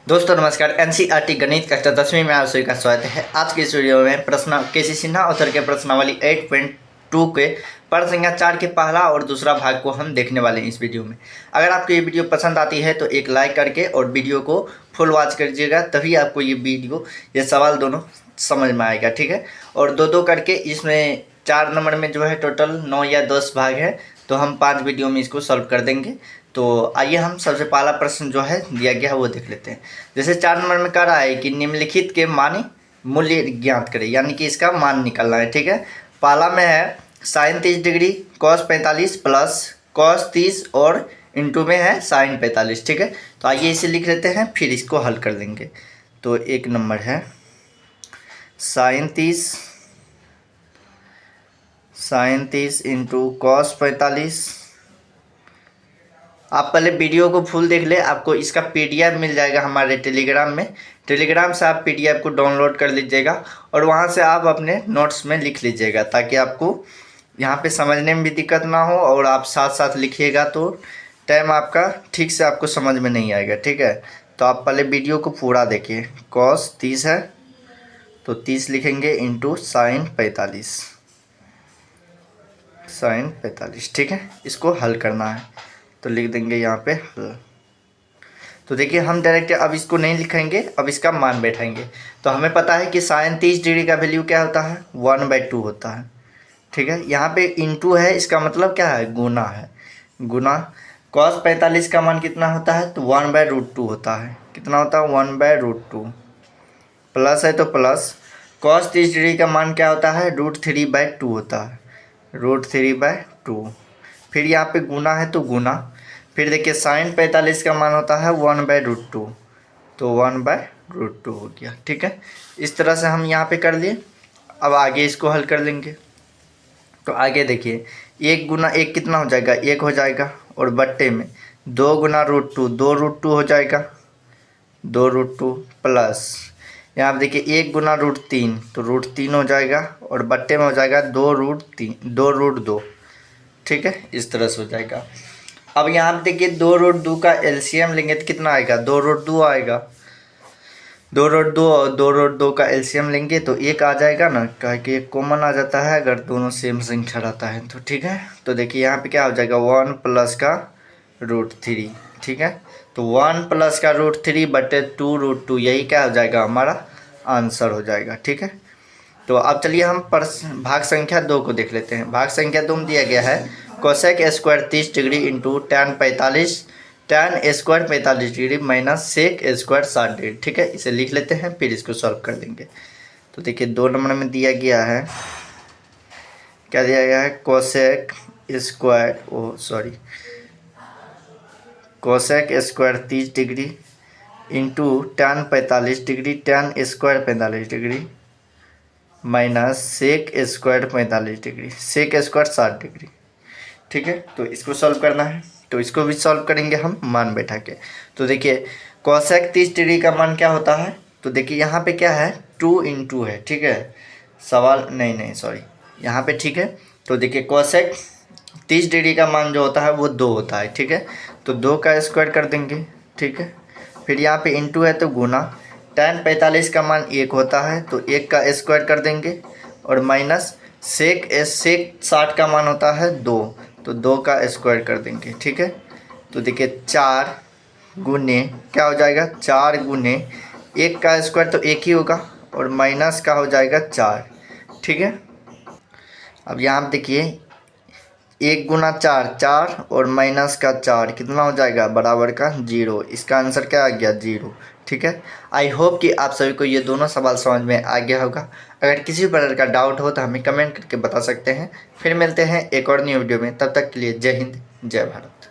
दोस्तों नमस्कार। एनसीईआरटी गणित कक्षा 10वीं में आप सभी का स्वागत है। आज के इस वीडियो में प्रश्न केसी सिन्हा ऑथर के प्रश्नावली 8.2 के प्रश्न संख्या 4 के पहला और दूसरा भाग को हम देखने वाले हैं इस वीडियो में। अगर आपको ये वीडियो पसंद आती है तो एक लाइक करके और वीडियो को फुल वॉच करिएगा, तभी आपको ये सवाल दोनों समझ में आएगा, ठीक है। और दो दो करके इसमें 4 नंबर में जो है टोटल 9 या 10 भाग है, तो हम 5 वीडियो में इसको सॉल्व कर देंगे। तो आइए हम सबसे पहला प्रश्न जो है दिया गया है वो देख लेते हैं। जैसे 4 नंबर में कह रहा है कि निम्नलिखित के मान मूल्य ज्ञात करें, यानी कि इसका मान निकालना है, ठीक है। पहला में है sine 30 degree cos 45 plus cos 30 और इंटू में है साइन 45, ठीक है। तो आइए इसे लिख लेते हैं, फिर इसको हल कर लेंगे। तो एक नंबर है साइन 30 इंटू कॉस 45। आप पहले वीडियो को फुल देख ले, आपको इसका पीडीएफ मिल जाएगा हमारे टेलीग्राम में। टेलीग्राम से आप पीडीएफ को डाउनलोड कर लीजिएगा और वहाँ से आप अपने नोट्स में लिख लीजिएगा, ताकि आपको यहाँ पे समझने में भी दिक्कत ना हो और आप साथ साथ लिखिएगा तो टाइम आपका ठीक से आपको समझ में नहीं आएगा, ठीक है। तो आप पहले वीडियो को पूरा देखिए। कॉस 30 है तो 30 लिखेंगे इंटू साइन 45, ठीक है। इसको हल करना है तो लिख देंगे यहाँ पे हल। तो देखिए हम डायरेक्ट अब इसको नहीं लिखेंगे, अब इसका मान बैठाएंगे। तो हमें पता है कि साइन 30 डिग्री का वैल्यू क्या होता है, 1/2 होता है, ठीक है। यहाँ पे इंटू है, इसका मतलब क्या है, गुना है, गुना। कॉस 45 का मान कितना होता है, तो 1/√2 होता है। कितना होता है, 1/√2। प्लस है तो प्लस, कॉस 30 डिग्री का मान क्या होता है, √3/2 होता है, √3/2। फिर यहाँ पे गुना है तो गुना। फिर देखिए साइन 45 का मान होता है 1/√2, तो 1/√2 हो गया, ठीक है। इस तरह से हम यहाँ पे कर लिए। अब आगे इसको हल कर लेंगे। तो आगे देखिए 1 गुना 1 कितना हो जाएगा, 1 हो जाएगा, और बट्टे में 2 गुना √2, 2√2 हो जाएगा, 2√2 प्लस यहाँ पे देखिए 1 गुना √3 तो √3 हो जाएगा, और बट्टे में हो जाएगा 2√2, ठीक है। इस तरह से हो जाएगा। अब यहाँ पे देखिए 2√2 का एलसीएम लेंगे तो कितना आएगा, 2√2 आएगा। 2√2 और 2√2 का एलसीएम लेंगे तो 1 आ जाएगा ना, कहे कि 1 कॉमन आ जाता है अगर दोनों सेम संख्या रहता है तो, ठीक है। तो देखिए यहाँ पे क्या हो जाएगा, 1 प्लस का √3, ठीक है। तो 1 प्लस का √3 बटे 2√2, यही क्या हो जाएगा, हमारा आंसर हो जाएगा, ठीक है। तो अब चलिए हम भाग संख्या 2 को देख लेते हैं। भाग संख्या 2 में दिया गया है cosec square 30 degree into tan 45 degree minus sec square 60 degree, ठीक है। इसे लिख लेते हैं, फिर इसको सॉल्व कर देंगे। तो देखिए 2 नंबर में दिया गया है, क्या दिया गया है, cosec square 30 degree into tan 45 degree, tan square 45 degree minus sec square 45 degree, sec square 60 degree, ठीक है। तो इसको सॉल्व करना है, तो इसको भी सॉल्व करेंगे हम मान बैठा के। तो देखिए कोसेक 30 डिग्री का मान क्या होता है, तो देखिए यहाँ पे क्या है, 2 इंटू है, ठीक है। सवाल नहीं सॉरी, यहाँ पे ठीक है। तो देखिए कोसेक 30 डिग्री का मान जो होता है वो 2 होता है, ठीक है। तो 2 का स्क्वायर कर देंगे, ठीक है। फिर यहाँ पे इंटू है तो गुना, टैन 45 का मान 1 होता है तो 1 का स्क्वायर कर देंगे, और माइनस सेक 60 का मान होता है 2, तो 2 का स्क्वायर कर देंगे, ठीक है। तो देखिए 4 गुने क्या हो जाएगा, 4 गुने 1 का स्क्वायर तो 1 ही होगा, और माइनस का हो जाएगा 4, ठीक है। अब यहाँ पे देखिए 1 गुना 4 4 और माइनस का 4 कितना हो जाएगा, बराबर का 0। इसका आंसर क्या आ गया, 0, ठीक है। आई होप कि आप सभी को ये दोनों सवाल समझ में आ गया होगा। अगर किसी प्रकार का डाउट हो तो हमें कमेंट करके बता सकते हैं। फिर मिलते हैं एक और न्यू वीडियो में, तब तक के लिए जय हिंद जय भारत।